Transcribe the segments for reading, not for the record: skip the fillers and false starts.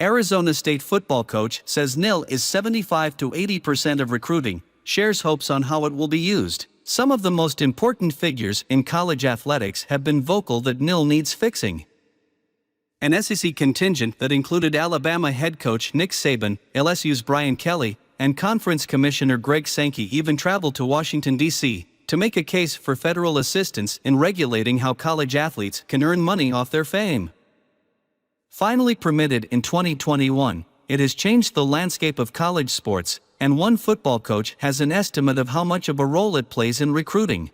Arizona State football coach says NIL is 75 to 80% of recruiting, shares hopes on how it will be used. Some of the most important figures in college athletics have been vocal that NIL needs fixing. An SEC contingent that included Alabama head coach Nick Saban, LSU's Brian Kelly, and Conference Commissioner Greg Sankey even traveled to Washington, D.C., to make a case for federal assistance in regulating how college athletes can earn money off their fame. Finally permitted in 2021, it has changed the landscape of college sports, and one football coach has an estimate of how much of a role it plays in recruiting.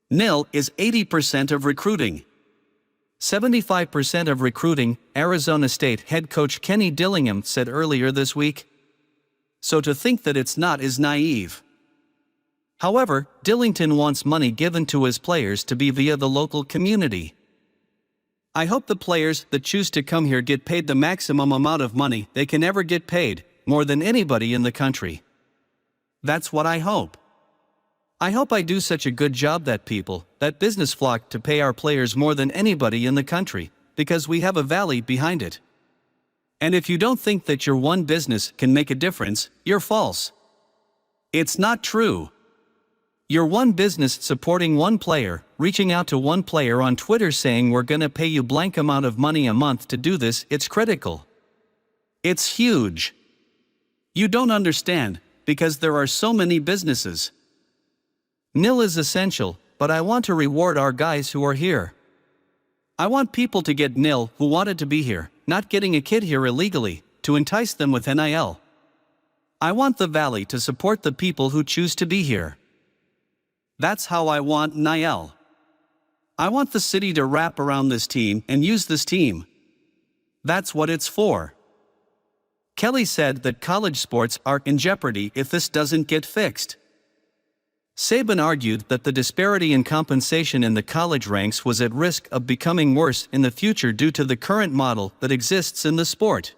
NIL is 80% of recruiting. 75% of recruiting, Arizona State head coach Kenny Dillingham said earlier this week. So to think that it's not is naive. However, Dillingham wants money given to his players to be via the local community. I hope the players that choose to come here get paid the maximum amount of money they can ever get paid, more than anybody in the country. That's what I hope. I hope I do such a good job that people, that business flock to pay our players more than anybody in the country, because we have a valley behind it. And if you don't think that your one business can make a difference, you're false. It's not true. Your one business supporting one player, reaching out to one player on Twitter saying we're gonna pay you blank amount of money a month to do this, it's critical. It's huge. You don't understand, because there are so many businesses. NIL is essential, but I want to reward our guys who are here. I want people to get NIL who wanted to be here, not getting a kid here illegally, to entice them with NIL. I want the Valley to support the people who choose to be here. That's how I want NIL. I want the city to wrap around this team and use this team. That's what it's for. Kelly said that college sports are in jeopardy if this doesn't get fixed. Saban argued that the disparity in compensation in the college ranks was at risk of becoming worse in the future due to the current model that exists in the sport.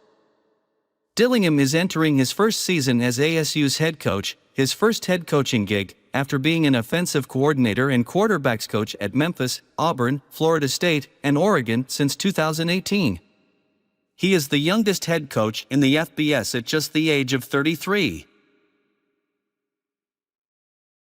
Dillingham is entering his first season as ASU's head coach, his first head coaching gig, after being an offensive coordinator and quarterbacks coach at Memphis, Auburn, Florida State, and Oregon since 2018. He is the youngest head coach in the FBS at just the age of 33.